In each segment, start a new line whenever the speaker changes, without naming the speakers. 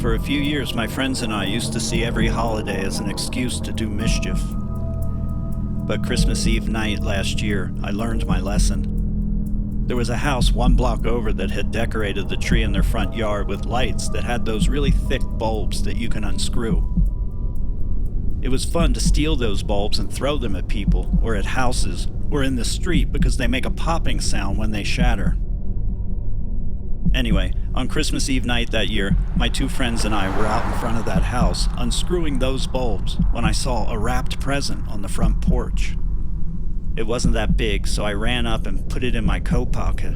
For a few years, my friends and I used to see every holiday as an excuse to do mischief. But Christmas Eve night last year, I learned my lesson. There was a house 1 block over that had decorated the tree in their front yard with lights that had those really thick bulbs that you can unscrew. It was fun to steal those bulbs and throw them at people, or at houses, or in the street because they make a popping sound when they shatter. Anyway, on Christmas Eve night that year, my 2 friends and I were out in front of that house, unscrewing those bulbs, when I saw a wrapped present on the front porch. It wasn't that big, so I ran up and put it in my coat pocket.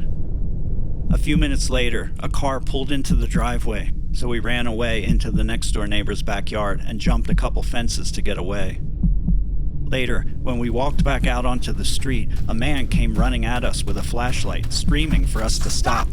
A few minutes later, a car pulled into the driveway, so we ran away into the next-door neighbor's backyard and jumped a couple fences to get away. Later, when we walked back out onto the street, a man came running at us with a flashlight, screaming for us to stop.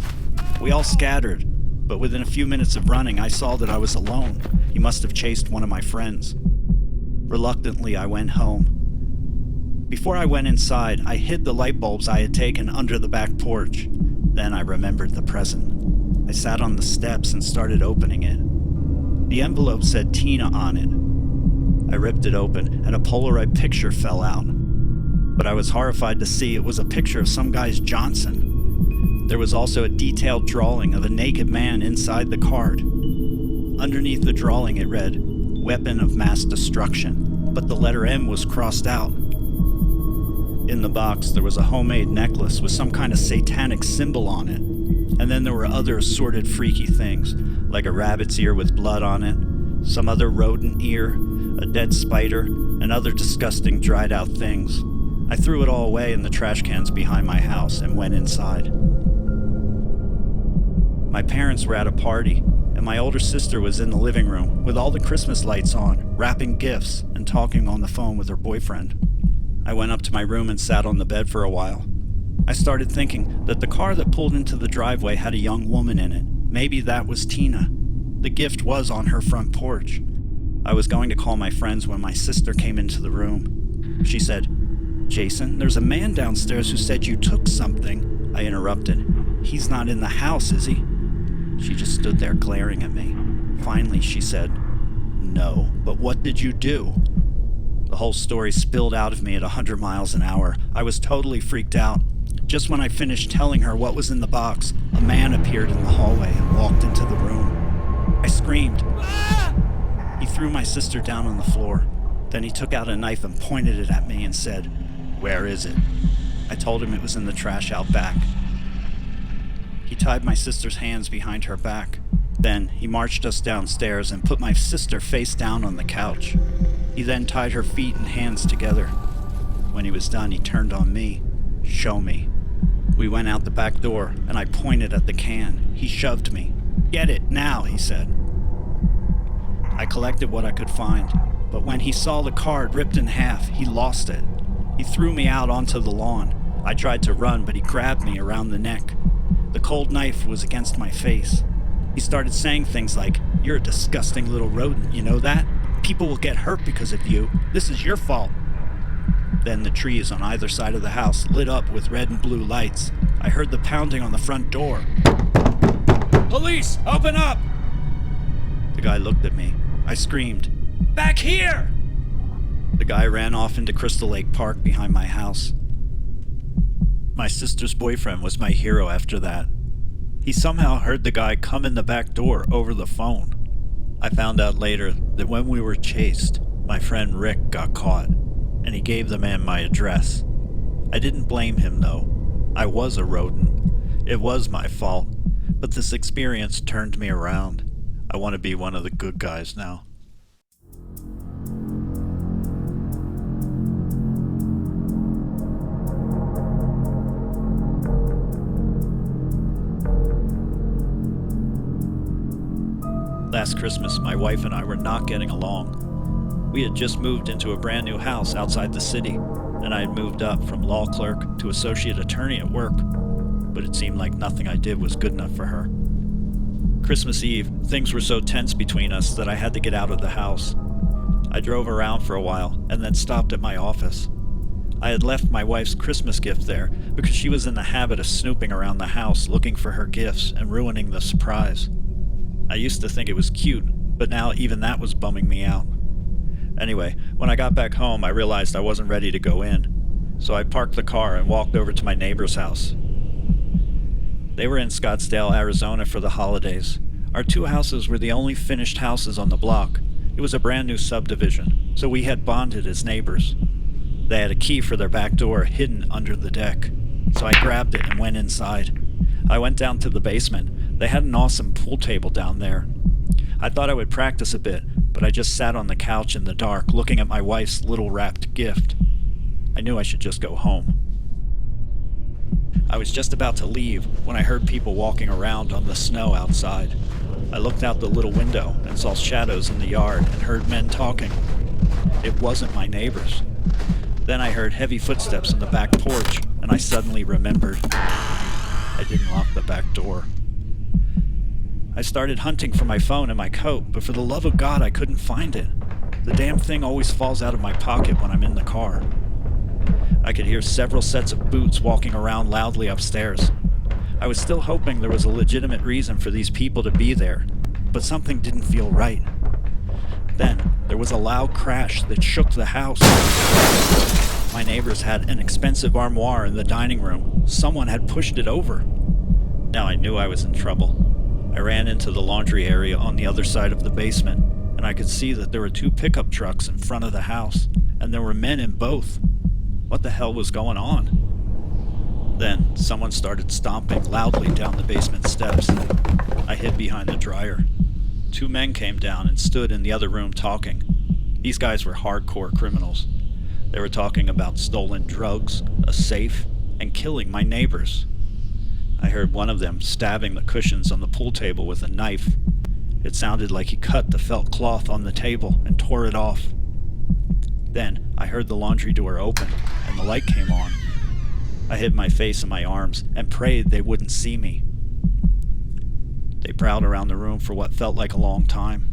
We all scattered, but within a few minutes of running, I saw that I was alone. He must have chased one of my friends. Reluctantly, I went home. Before I went inside, I hid the light bulbs I had taken under the back porch. Then I remembered the present. I sat on the steps and started opening it. The envelope said Tina on it. I ripped it open, and a Polaroid picture fell out. But I was horrified to see it was a picture of some guy's Johnson. There was also a detailed drawing of a naked man inside the card. Underneath the drawing it read, "Weapon of Mass Destruction," but the letter M was crossed out. In the box there was a homemade necklace with some kind of satanic symbol on it, and then there were other assorted freaky things, like a rabbit's ear with blood on it, some other rodent ear, a dead spider, and other disgusting dried out things. I threw it all away in the trash cans behind my house and went inside. My parents were at a party, and my older sister was in the living room with all the Christmas lights on, wrapping gifts and talking on the phone with her boyfriend. I went up to my room and sat on the bed for a while. I started thinking that the car that pulled into the driveway had a young woman in it. Maybe that was Tina. The gift was on her front porch. I was going to call my friends when my sister came into the room. She said, "Jason, there's a man downstairs who said you took something." I interrupted. "He's not in the house, is he?" She just stood there glaring at me. Finally, she said, "No, but what did you do?" The whole story spilled out of me at 100 miles an hour. I was totally freaked out. Just when I finished telling her what was in the box, a man appeared in the hallway and walked into the room. I screamed. "Ah!" He threw my sister down on the floor. Then he took out a knife and pointed it at me and said, "Where is it?" I told him it was in the trash out back. He tied my sister's hands behind her back. Then he marched us downstairs and put my sister face down on the couch. He then tied her feet and hands together. When he was done, he turned on me. "Show me." We went out the back door, and I pointed at the can. He shoved me. "Get it, now," he said. I collected what I could find, but when he saw the card ripped in half, he lost it. He threw me out onto the lawn. I tried to run, but he grabbed me around the neck. The cold knife was against my face. He started saying things like, "You're a disgusting little rodent, you know that? People will get hurt because of you. This is your fault." Then the trees on either side of the house lit up with red and blue lights. I heard the pounding on the front door. "Police, open up!" The guy looked at me. I screamed, "Back here!" The guy ran off into Crystal Lake Park behind my house. My sister's boyfriend was my hero after that. He somehow heard the guy come in the back door over the phone. I found out later that when we were chased, my friend Rick got caught, and he gave the man my address. I didn't blame him though. I was a rodent. It was my fault, but this experience turned me around. I want to be one of the good guys now. Last Christmas, my wife and I were not getting along. We had just moved into a brand new house outside the city, and I had moved up from law clerk to associate attorney at work, but it seemed like nothing I did was good enough for her. Christmas Eve, things were so tense between us that I had to get out of the house. I drove around for a while and then stopped at my office. I had left my wife's Christmas gift there because she was in the habit of snooping around the house looking for her gifts and ruining the surprise. I used to think it was cute, but now even that was bumming me out. Anyway, when I got back home, I realized I wasn't ready to go in, so I parked the car and walked over to my neighbor's house. They were in Scottsdale, Arizona for the holidays. Our two houses were the only finished houses on the block. It was a brand new subdivision, so we had bonded as neighbors. They had a key for their back door hidden under the deck, so I grabbed it and went inside. I went down to the basement. They had an awesome pool table down there. I thought I would practice a bit, but I just sat on the couch in the dark looking at my wife's little wrapped gift. I knew I should just go home. I was just about to leave when I heard people walking around on the snow outside. I looked out the little window and saw shadows in the yard and heard men talking. It wasn't my neighbors. Then I heard heavy footsteps on the back porch, and I suddenly remembered I didn't lock the back door. I started hunting for my phone and my coat, but for the love of God, I couldn't find it. The damn thing always falls out of my pocket when I'm in the car. I could hear several sets of boots walking around loudly upstairs. I was still hoping there was a legitimate reason for these people to be there, but something didn't feel right. Then, there was a loud crash that shook the house. My neighbors had an expensive armoire in the dining room. Someone had pushed it over. Now I knew I was in trouble. I ran into the laundry area on the other side of the basement, and I could see that there were 2 pickup trucks in front of the house, and there were men in both. What the hell was going on? Then, someone started stomping loudly down the basement steps. I hid behind the dryer. 2 men came down and stood in the other room talking. These guys were hardcore criminals. They were talking about stolen drugs, a safe, and killing my neighbors. I heard one of them stabbing the cushions on the pool table with a knife. It sounded like he cut the felt cloth on the table and tore it off. Then I heard the laundry door open and the light came on. I hid my face in my arms and prayed they wouldn't see me. They prowled around the room for what felt like a long time.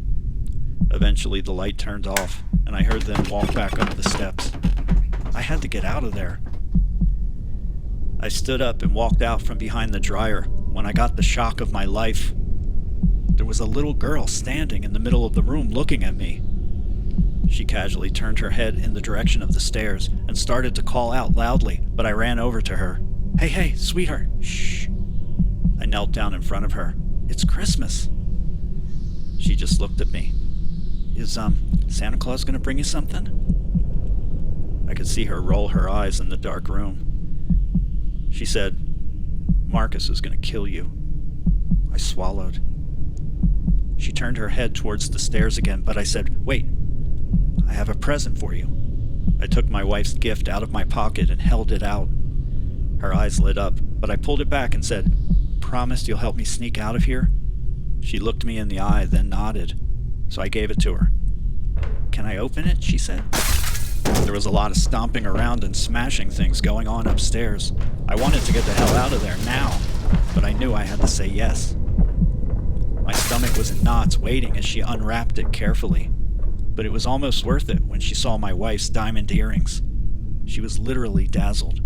Eventually the light turned off and I heard them walk back up the steps. I had to get out of there. I stood up and walked out from behind the dryer when I got the shock of my life. There was a little girl standing in the middle of the room looking at me. She casually turned her head in the direction of the stairs and started to call out loudly, but I ran over to her. Hey, sweetheart, shh. I knelt down in front of her. It's Christmas. She just looked at me. Is, Santa Claus gonna bring you something? I could see her roll her eyes in the dark room. She said, Marcus is gonna kill you. I swallowed. She turned her head towards the stairs again, but I said, wait, I have a present for you. I took my wife's gift out of my pocket and held it out. Her eyes lit up, but I pulled it back and said, promise you'll help me sneak out of here? She looked me in the eye, then nodded, so I gave it to her. Can I open it? She said. There was a lot of stomping around and smashing things going on upstairs. I wanted to get the hell out of there now, but I knew I had to say yes. My stomach was in knots waiting as she unwrapped it carefully, but it was almost worth it when she saw my wife's diamond earrings. She was literally dazzled.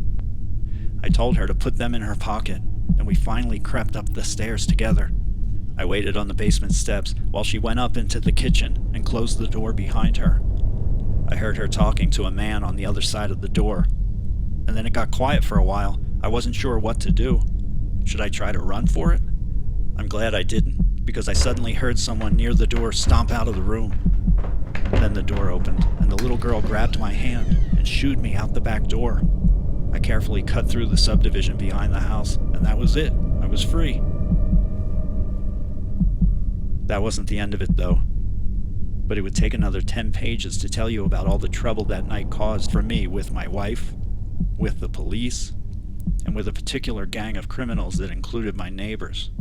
I told her to put them in her pocket, and we finally crept up the stairs together. I waited on the basement steps while she went up into the kitchen and closed the door behind her. I heard her talking to a man on the other side of the door, and then it got quiet for a while. I wasn't sure what to do. Should I try to run for it? I'm glad I didn't, because I suddenly heard someone near the door stomp out of the room. Then the door opened, and the little girl grabbed my hand and shooed me out the back door. I carefully cut through the subdivision behind the house, and that was it. I was free. That wasn't the end of it, though. But it would take another 10 pages to tell you about all the trouble that night caused for me with my wife, with the police, and with a particular gang of criminals that included my neighbors.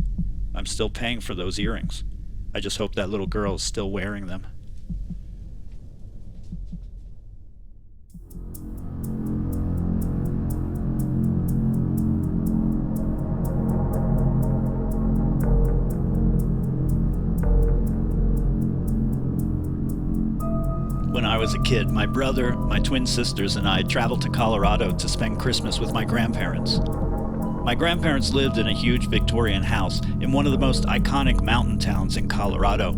I'm still paying for those earrings. I just hope that little girl is still wearing them. When I was a kid, my brother, my twin sisters, and I traveled to Colorado to spend Christmas with my grandparents. My grandparents lived in a huge Victorian house in one of the most iconic mountain towns in Colorado.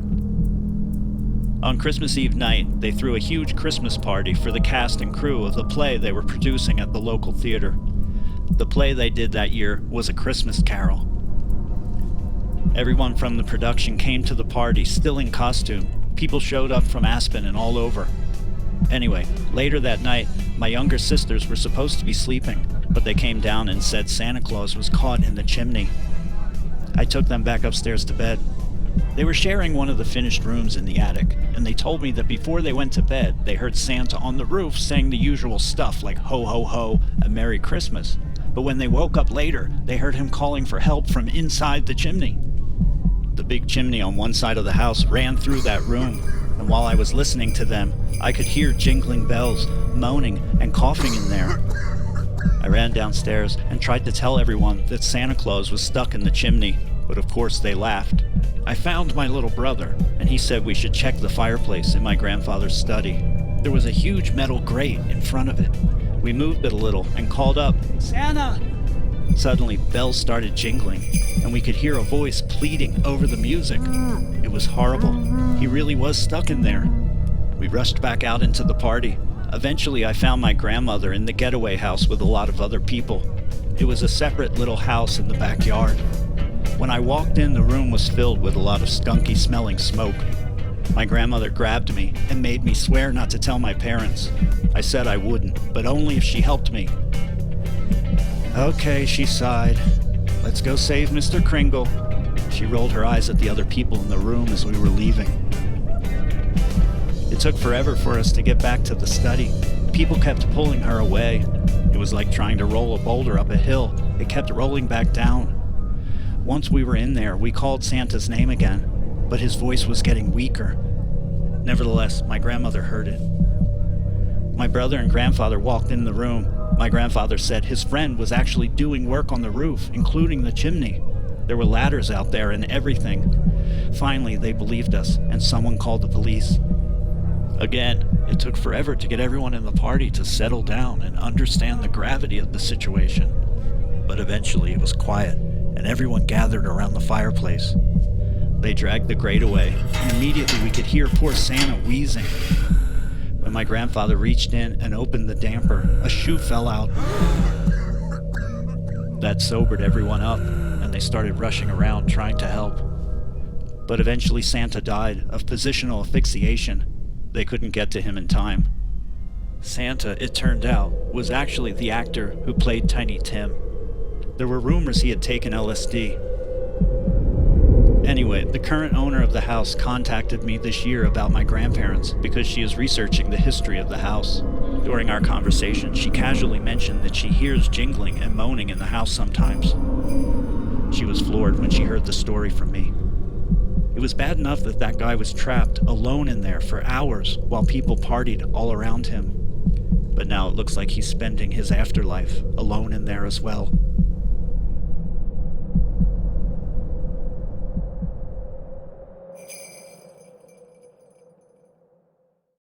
On Christmas Eve night, they threw a huge Christmas party for the cast and crew of the play they were producing at the local theater. The play they did that year was A Christmas Carol. Everyone from the production came to the party, still in costume. People showed up from Aspen and all over. Anyway, later that night, my younger sisters were supposed to be sleeping, but they came down and said Santa Claus was caught in the chimney. I took them back upstairs to bed. They were sharing one of the finished rooms in the attic, and they told me that before they went to bed, they heard Santa on the roof saying the usual stuff like ho ho ho and Merry Christmas. But when they woke up later, they heard him calling for help from inside the chimney. The big chimney on one side of the house ran through that room, and while I was listening to them, I could hear jingling bells, moaning, and coughing in there. I ran downstairs and tried to tell everyone that Santa Claus was stuck in the chimney, but of course they laughed. I found my little brother, and he said we should check the fireplace in my grandfather's study. There was a huge metal grate in front of it. We moved it a little and called up, "Santa!" Suddenly, bells started jingling, and we could hear a voice pleading over the music. It was horrible. He really was stuck in there. We rushed back out into the party. Eventually, I found my grandmother in the getaway house with a lot of other people. It was a separate little house in the backyard. When I walked in, the room was filled with a lot of skunky-smelling smoke. My grandmother grabbed me and made me swear not to tell my parents. I said I wouldn't, but only if she helped me. "Okay," she sighed. "Let's go save Mr. Kringle." She rolled her eyes at the other people in the room as we were leaving. It took forever for us to get back to the study. People kept pulling her away. It was like trying to roll a boulder up a hill. It kept rolling back down. Once we were in there, we called Santa's name again, but his voice was getting weaker. Nevertheless, my grandmother heard it. My brother and grandfather walked in the room. My grandfather said his friend was actually doing work on the roof, including the chimney. There were ladders out there and everything. Finally, they believed us, and someone called the police. Again, it took forever to get everyone in the party to settle down and understand the gravity of the situation. But eventually it was quiet, and everyone gathered around the fireplace. They dragged the grate away, and immediately we could hear poor Santa wheezing. When my grandfather reached in and opened the damper, a shoe fell out. That sobered everyone up, and they started rushing around trying to help. But eventually Santa died of positional asphyxiation. They couldn't get to him in time. Santa, it turned out, was actually the actor who played Tiny Tim. There were rumors he had taken LSD. Anyway, the current owner of the house contacted me this year about my grandparents because she is researching the history of the house. During our conversation, she casually mentioned that she hears jingling and moaning in the house sometimes. She was floored when she heard the story from me. It was bad enough that that guy was trapped alone in there for hours while people partied all around him. But now it looks like he's spending his afterlife alone in there as well.